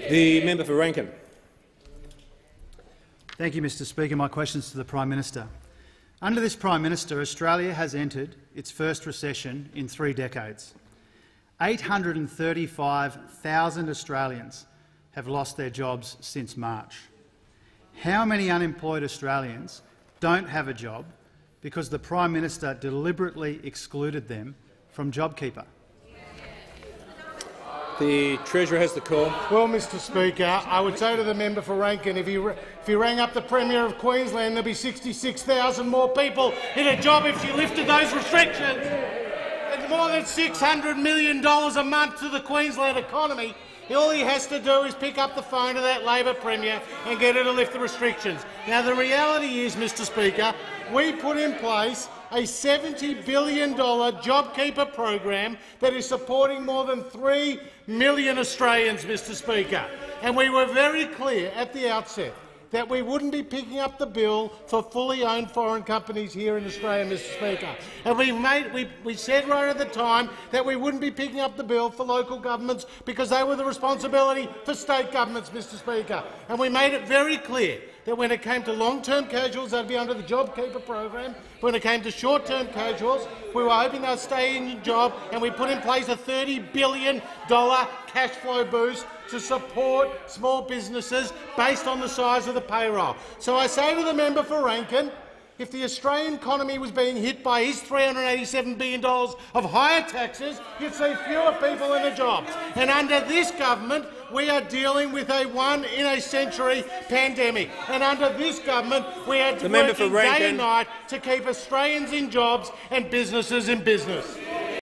The member for Rankin. Thank you, Mr Speaker. My question is to the Prime Minister. Under this Prime Minister, Australia has entered its first recession in 3 decades. 835,000 Australians have lost their jobs since March. How many unemployed Australians don't have a job because the Prime Minister deliberately excluded them from JobKeeper? The Treasurer has the call. Well, Mr Speaker, I would say to the member for Rankin, if he rang up the Premier of Queensland, there'd be 66,000 more people in a job if she lifted those restrictions. It's more than $600 million a month to the Queensland economy. All he has to do is pick up the phone to that Labor Premier and get her to lift the restrictions. Now, the reality is, Mr Speaker, we put in place a $70 billion JobKeeper program that is supporting more than 3 million Australians, Mr Speaker. And we were very clear at the outset that we wouldn't be picking up the bill for fully owned foreign companies here in Australia, Mr Speaker. And we said right at the time that we wouldn't be picking up the bill for local governments because they were the responsibility for state governments, Mr Speaker. And we made it very clear that when it came to long-term casuals, they'd be under the JobKeeper program. When it came to short-term casuals, we were hoping they'd stay in your job, and we put in place a $30 billion cash flow boost to support small businesses based on the size of the payroll. So I say to the member for Rankin, if the Australian economy was being hit by his $387 billion of higher taxes, you'd see fewer people in a job. And under this government, we are dealing with a one-in-a-century pandemic. And under this government, we are working day and night to keep Australians in jobs and businesses in business.